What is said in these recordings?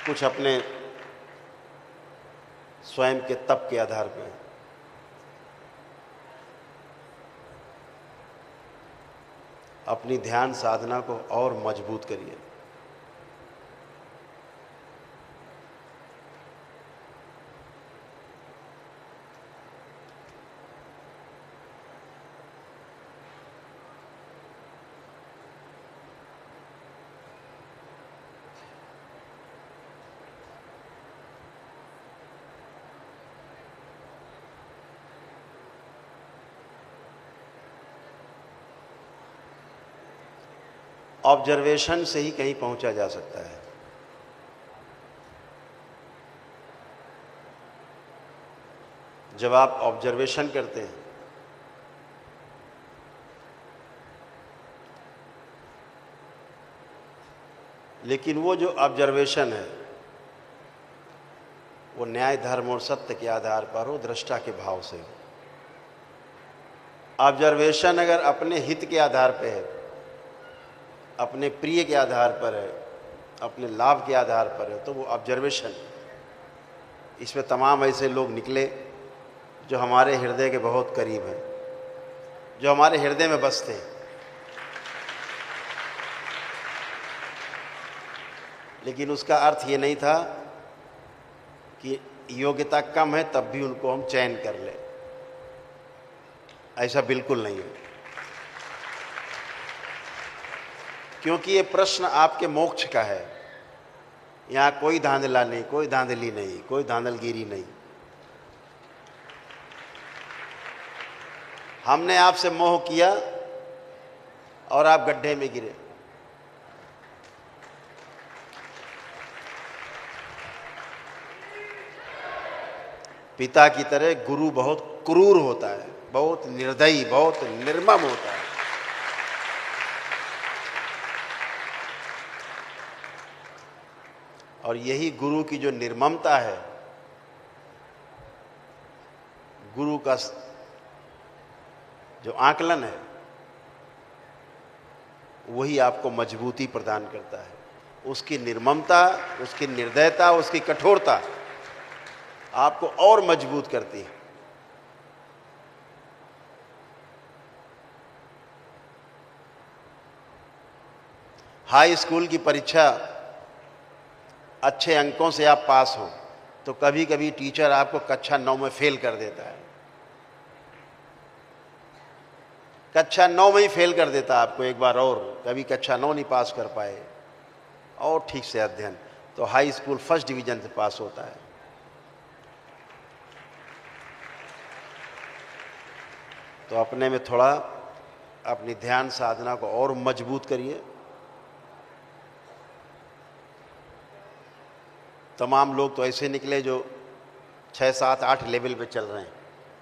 कुछ अपने स्वयं के तप के आधार पर अपनी ध्यान साधना को और मजबूत करिए। ऑब्जर्वेशन से ही कहीं पहुंचा जा सकता है। जब आप ऑब्जर्वेशन करते हैं लेकिन वो जो ऑब्जर्वेशन है वो न्याय, धर्म और सत्य के आधार पर हो, दृष्टा के भाव से हो। ऑब्जर्वेशन अगर अपने हित के आधार पर है, अपने प्रिय के आधार पर है, अपने लाभ के आधार पर है, तो वो ऑब्जर्वेशन। इसमें तमाम ऐसे लोग निकले जो हमारे हृदय के बहुत करीब हैं, जो हमारे हृदय में बसते हैं, लेकिन उसका अर्थ ये नहीं था कि योग्यता कम है तब भी उनको हम चयन कर लें। ऐसा बिल्कुल नहीं है, क्योंकि ये प्रश्न आपके मोक्ष का है। यहाँ कोई धांधला नहीं, कोई धांधली नहीं, कोई धांधलगिरी नहीं। हमने आपसे मोह किया और आप गड्ढे में गिरे। पिता की तरह गुरु बहुत क्रूर होता है, बहुत निर्दयी, बहुत निर्मम होता है। और यही गुरु की जो निर्ममता है, गुरु का जो आकलन है, वही आपको मजबूती प्रदान करता है। उसकी निर्ममता, उसकी निर्दयता, उसकी कठोरता आपको और मजबूत करती है। हाई स्कूल की परीक्षा अच्छे अंकों से आप पास हो तो कभी कभी टीचर आपको कक्षा 9 में फेल कर देता है। कक्षा 9 में ही फेल कर देता आपको एक बार, और कभी कक्षा 9 नहीं पास कर पाए और ठीक से अध्ययन, तो हाई स्कूल फर्स्ट डिवीजन से पास होता है। तो अपने में थोड़ा अपनी ध्यान साधना को और मजबूत करिए। तमाम लोग तो ऐसे निकले जो 6, 7, 8 लेवल पे चल रहे हैं।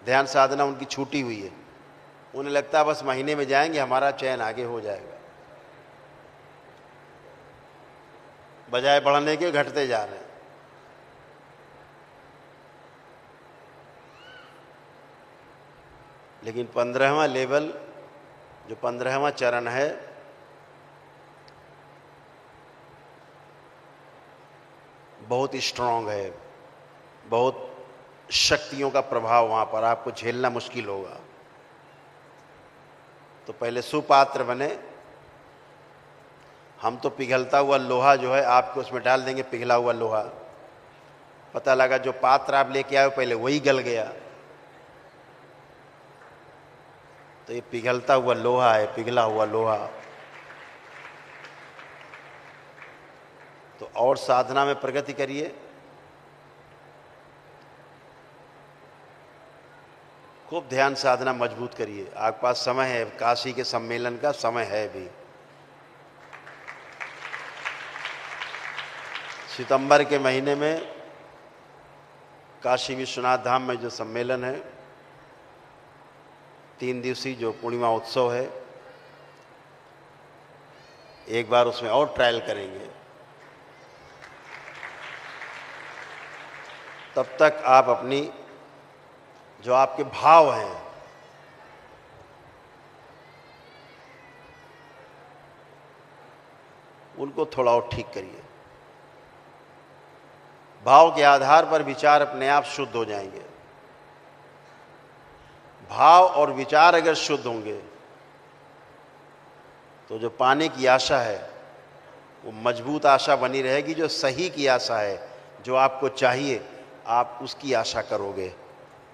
ध्यान साधना उनकी छूटी हुई है। उन्हें लगता है बस महीने में जाएंगे हमारा चयन आगे हो जाएगा, बजाय बढ़ने के घटते जा रहे हैं। लेकिन 15वां लेवल, जो 15वां चरण है, बहुत स्ट्रांग है। बहुत शक्तियों का प्रभाव वहाँ पर आपको झेलना मुश्किल होगा। तो पहले सुपात्र बने। हम तो पिघलता हुआ लोहा जो है आपको उसमें डाल देंगे, पिघला हुआ लोहा। पता लगा जो पात्र आप लेके आए पहले वही गल गया। तो ये पिघलता हुआ लोहा है, पिघला हुआ लोहा। तो और साधना में प्रगति करिए। खूब ध्यान साधना मजबूत करिए। आपके पास समय है, काशी के सम्मेलन का समय है भी। सितंबर के महीने में काशी विश्वनाथ धाम में जो सम्मेलन है, 3 दिवसीय जो पूर्णिमा उत्सव है, एक बार उसमें और ट्रायल करेंगे। तब तक आप अपनी जो आपके भाव हैं उनको थोड़ा और ठीक करिए। भाव के आधार पर विचार अपने आप शुद्ध हो जाएंगे। भाव और विचार अगर शुद्ध होंगे तो जो पाने की आशा है वो मजबूत आशा बनी रहेगी। जो सही की आशा है, जो आपको चाहिए, आप उसकी आशा करोगे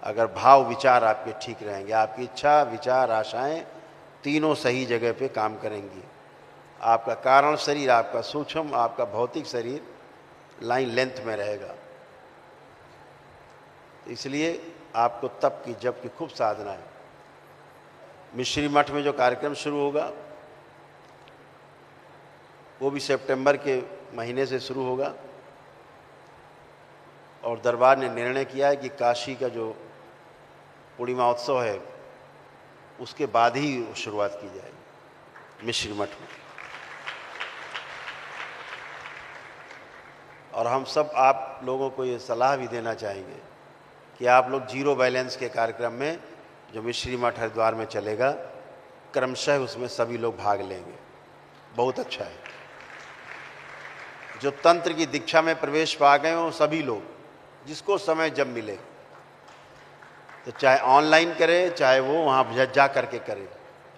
अगर भाव विचार आपके ठीक रहेंगे। आपकी इच्छा, विचार, आशाएं तीनों सही जगह पे काम करेंगी। आपका कारण शरीर, आपका सूक्ष्म, आपका भौतिक शरीर लाइन लेंथ में रहेगा। इसलिए आपको तप की, जप की खूब साधना है। मिश्री मठ में जो कार्यक्रम शुरू होगा वो भी सितंबर के महीने से शुरू होगा और दरबार ने निर्णय किया है कि काशी का जो पूर्णिमा उत्सव है उसके बाद ही शुरुआत की जाएगी मिश्री मठ में। और हम सब आप लोगों को ये सलाह भी देना चाहेंगे कि आप लोग जीरो बैलेंस के कार्यक्रम में जो मिश्री मठ हरिद्वार में चलेगा, क्रमशः उसमें सभी लोग भाग लेंगे। बहुत अच्छा है। जो तंत्र की दीक्षा में प्रवेश पा गए हों सभी लोग, जिसको समय जब मिले, तो चाहे ऑनलाइन करे, चाहे वो वहाँ जा करके करे,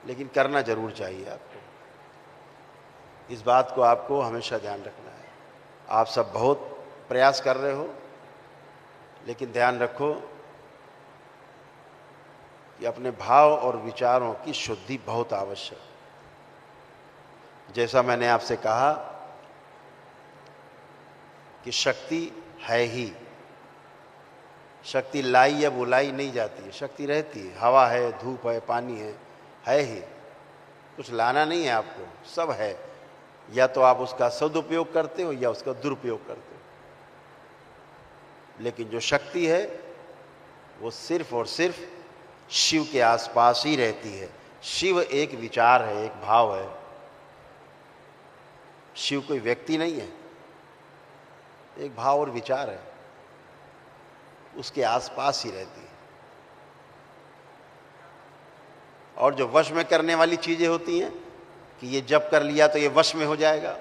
लेकिन करना जरूर चाहिए आपको। इस बात को आपको हमेशा ध्यान रखना है। आप सब बहुत प्रयास कर रहे हो, लेकिन ध्यान रखो कि अपने भाव और विचारों की शुद्धि बहुत आवश्यक। जैसा मैंने आपसे कहा कि शक्ति है ही, शक्ति लाई या बुलाई नहीं जाती है, शक्ति रहती है। हवा है, धूप है, पानी है ही। कुछ लाना नहीं है आपको, सब है। या तो आप उसका सदुपयोग करते हो या उसका दुरुपयोग करते हो, लेकिन जो शक्ति है वो सिर्फ और सिर्फ शिव के आसपास ही रहती है। शिव एक विचार है, एक भाव है। शिव कोई व्यक्ति नहीं है, एक भाव और विचार है, उसके आसपास ही रहती है। और जो वश में करने वाली चीजें होती हैं कि ये जप कर लिया तो ये वश में हो जाएगा,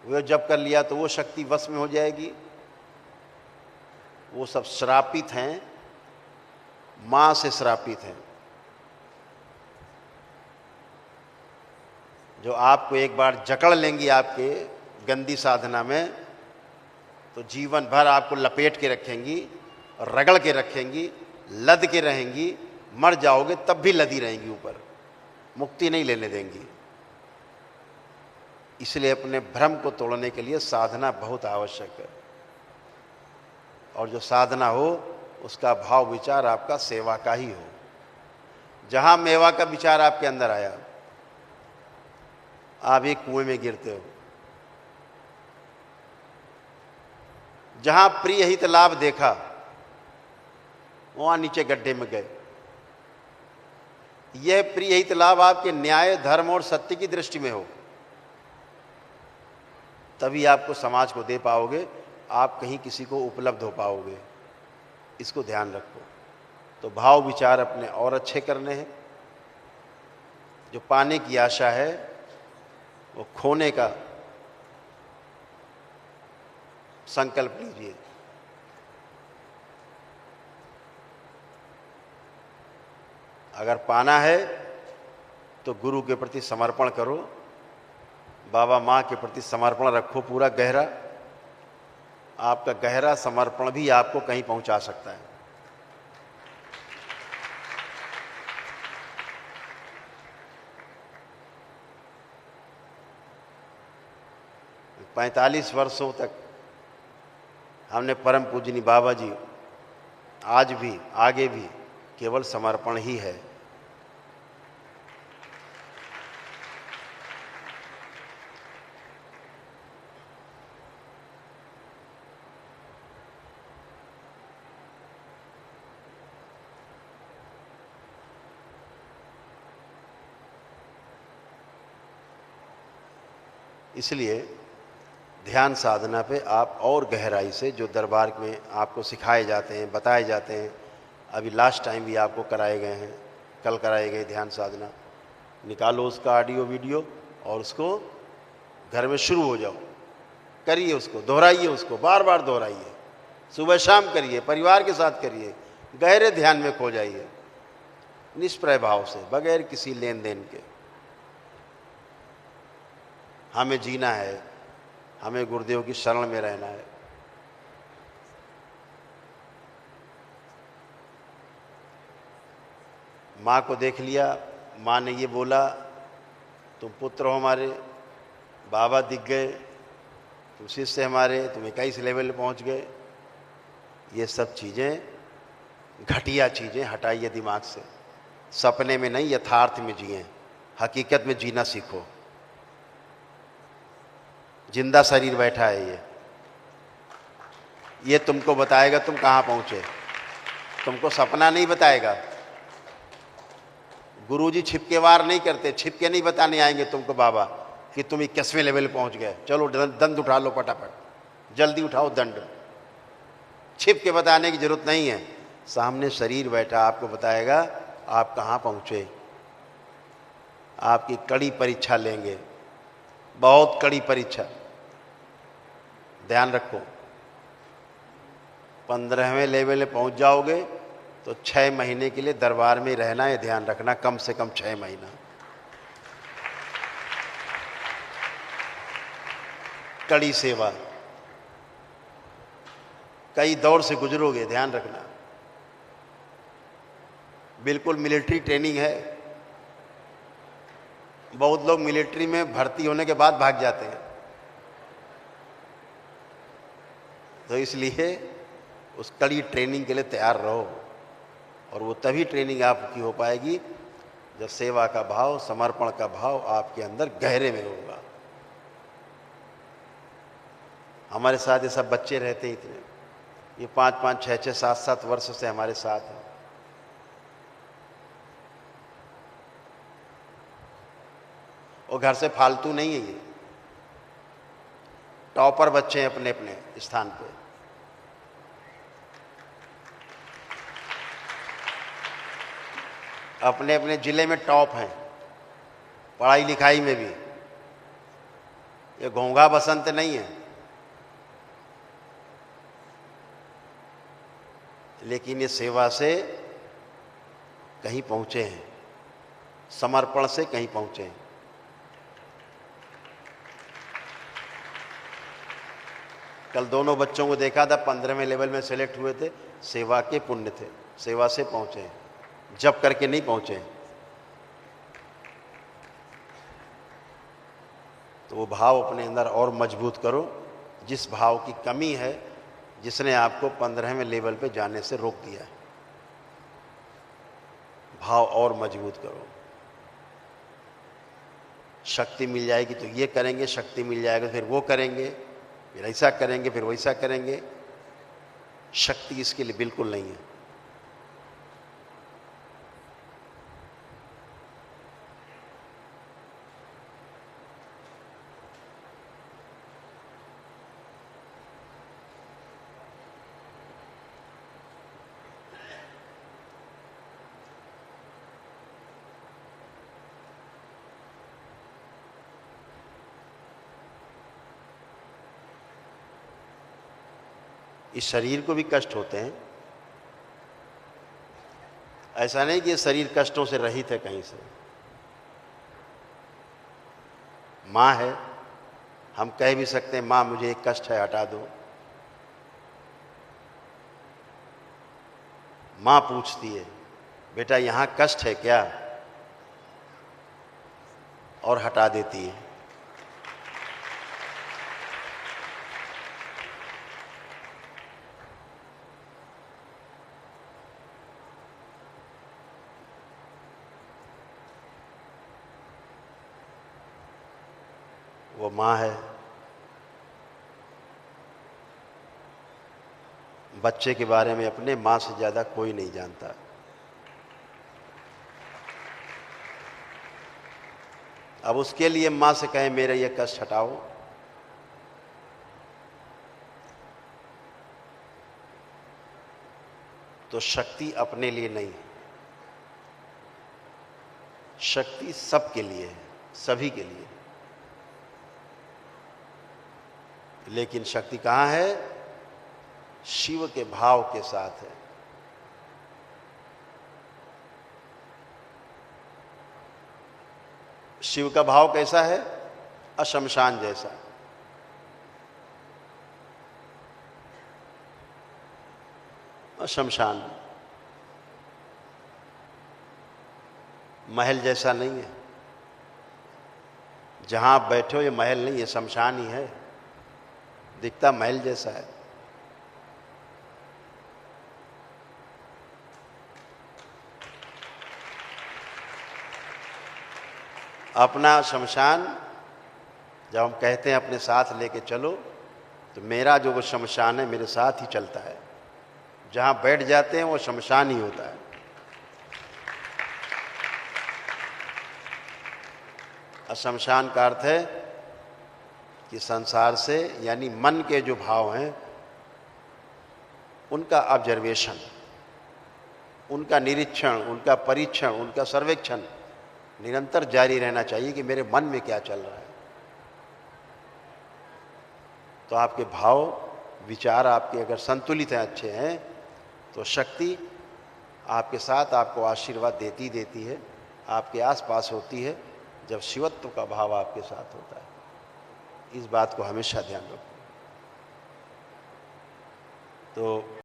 वो जप कर लिया तो वो शक्ति वश में हो जाएगी, वो सब श्रापित हैं, मां से श्रापित हैं। जो आपको एक बार जकड़ लेंगी आपके गंदी साधना में, तो जीवन भर आपको लपेट के रखेंगी, रगड़ के रखेंगी, लद के रहेंगी। मर जाओगे तब भी लदी रहेंगी ऊपर, मुक्ति नहीं लेने देंगी। इसलिए अपने भ्रम को तोड़ने के लिए साधना बहुत आवश्यक है। और जो साधना हो उसका भाव विचार आपका सेवा का ही हो। जहां मेवा का विचार आपके अंदर आया, आप एक कुएं में गिरते हो। जहां प्रिय हित लाभ देखा, वहां नीचे गड्ढे में गए। यह प्रिय हित लाभ आपके न्याय, धर्म और सत्य की दृष्टि में हो, तभी आपको समाज को दे पाओगे, आप कहीं किसी को उपलब्ध हो पाओगे। इसको ध्यान रखो। तो भाव विचार अपने और अच्छे करने हैं। जो पाने की आशा है वो खोने का संकल्प लीजिए। अगर पाना है तो गुरु के प्रति समर्पण करो, बाबा माँ के प्रति समर्पण रखो पूरा गहरा। आपका गहरा समर्पण भी आपको कहीं पहुंचा सकता है। पैंतालीस वर्षों तक हमने परम पूजनी बाबा जी, आज भी आगे भी केवल समर्पण ही है। इसलिए ध्यान साधना पे आप और गहराई से, जो दरबार में आपको सिखाए जाते हैं, बताए जाते हैं, अभी लास्ट टाइम भी आपको कराए गए हैं, कल कराए गए ध्यान साधना, निकालो उसका ऑडियो वीडियो और उसको घर में शुरू हो जाओ, करिए उसको, दोहराइए उसको, बार बार दोहराइए। सुबह शाम करिए, परिवार के साथ करिए, गहरे ध्यान में खो जाइए, निष्प्रय भाव से, बगैर किसी लेन देन के। हमें जीना है, हमें गुरुदेव की शरण में रहना है। माँ को देख लिया, माँ ने ये बोला तुम पुत्र हो हमारे, बाबा दिख गए, तुम शिष्य हमारे, तुम 21 लेवल पे पहुँच गए। ये सब चीज़ें, घटिया चीज़ें हटाइए दिमाग से। सपने में नहीं, यथार्थ में जिए, हकीकत में जीना सीखो। जिंदा शरीर बैठा है ये तुमको बताएगा तुम कहाँ पहुँचे, तुमको सपना नहीं बताएगा। गुरुजी छिपके वार नहीं करते, छिपके नहीं बताने आएंगे तुमको बाबा कि तुम 21वें लेवल पहुंच गए, चलो दंड उठा लो फटाफट, जल्दी उठाओ दंड। छिप के बताने की जरूरत नहीं है, सामने शरीर बैठा आपको बताएगा आप कहाँ पहुँचे। आपकी कड़ी परीक्षा लेंगे, बहुत कड़ी परीक्षा, ध्यान रखो। 15वें लेवल में पहुँच जाओगे तो 6 महीने के लिए दरबार में रहना है, ध्यान रखना, कम से कम 6 महीना। कड़ी सेवा, कई दौर से गुजरोगे, ध्यान रखना। बिल्कुल मिलिट्री ट्रेनिंग है। बहुत लोग मिलिट्री में भर्ती होने के बाद भाग जाते हैं, तो इसलिए उस कड़ी ट्रेनिंग के लिए तैयार रहो। और वो तभी ट्रेनिंग आपकी हो पाएगी जब सेवा का भाव, समर्पण का भाव आपके अंदर गहरे में होगा। हमारे साथ ये सब बच्चे रहते इतने, ये 5-5, 6-6, 7-7 वर्ष से हमारे साथ हैं। और घर से फालतू नहीं है, ये टॉपर बच्चे हैं अपने अपने स्थान पे। अपने अपने जिले में टॉप हैं, पढ़ाई लिखाई में भी। ये घोंघा बसंत नहीं है, लेकिन ये सेवा से कहीं पहुंचे हैं, समर्पण से कहीं पहुंचे हैं। कल दोनों बच्चों को देखा था, 15वें लेवल में सेलेक्ट हुए थे, सेवा के पुण्य थे, सेवा से पहुंचे हैं, जब करके नहीं पहुंचे हैं। तो वो भाव अपने अंदर और मजबूत करो, जिस भाव की कमी है, जिसने आपको 15वें लेवल पे जाने से रोक दिया है। भाव और मजबूत करो। शक्ति मिल जाएगी तो ये करेंगे, शक्ति मिल जाएगा फिर वो करेंगे, फिर ऐसा करेंगे, फिर वैसा करेंगे। शक्ति इसके लिए बिल्कुल नहीं है। इस शरीर को भी कष्ट होते हैं, ऐसा नहीं कि ये शरीर कष्टों से रहित है कहीं से। माँ है, हम कह भी सकते हैं माँ मुझे एक कष्ट है हटा दो। माँ पूछती है बेटा यहाँ कष्ट है क्या, और हटा देती है। वो माँ है। बच्चे के बारे में अपने माँ से ज़्यादा कोई नहीं जानता। अब उसके लिए माँ से कहें मेरे ये कष्ट हटाओ, तो शक्ति अपने लिए नहीं, शक्ति सबके लिए है, सभी के लिए। लेकिन शक्ति कहाँ है? शिव के भाव के साथ है। शिव का भाव कैसा है? अशमशान जैसा। शमशान, महल जैसा नहीं है। जहां आप बैठे हो ये महल नहीं है, शमशान ही है। दिखता महल जैसा है। अपना शमशान जब हम कहते हैं अपने साथ लेके चलो, तो मेरा जो वो शमशान है मेरे साथ ही चलता है। जहां बैठ जाते हैं वो शमशान ही होता है। शमशान का अर्थ है कि संसार से, यानी मन के जो भाव हैं उनका ऑब्जर्वेशन, उनका निरीक्षण, उनका परीक्षण, उनका सर्वेक्षण निरंतर जारी रहना चाहिए कि मेरे मन में क्या चल रहा है। तो आपके भाव विचार आपके अगर संतुलित हैं, अच्छे हैं, तो शक्ति आपके साथ आपको आशीर्वाद देती है, आपके आसपास होती है, जब शिवत्व का भाव आपके साथ होता है। इस बात को हमेशा ध्यान रखो। तो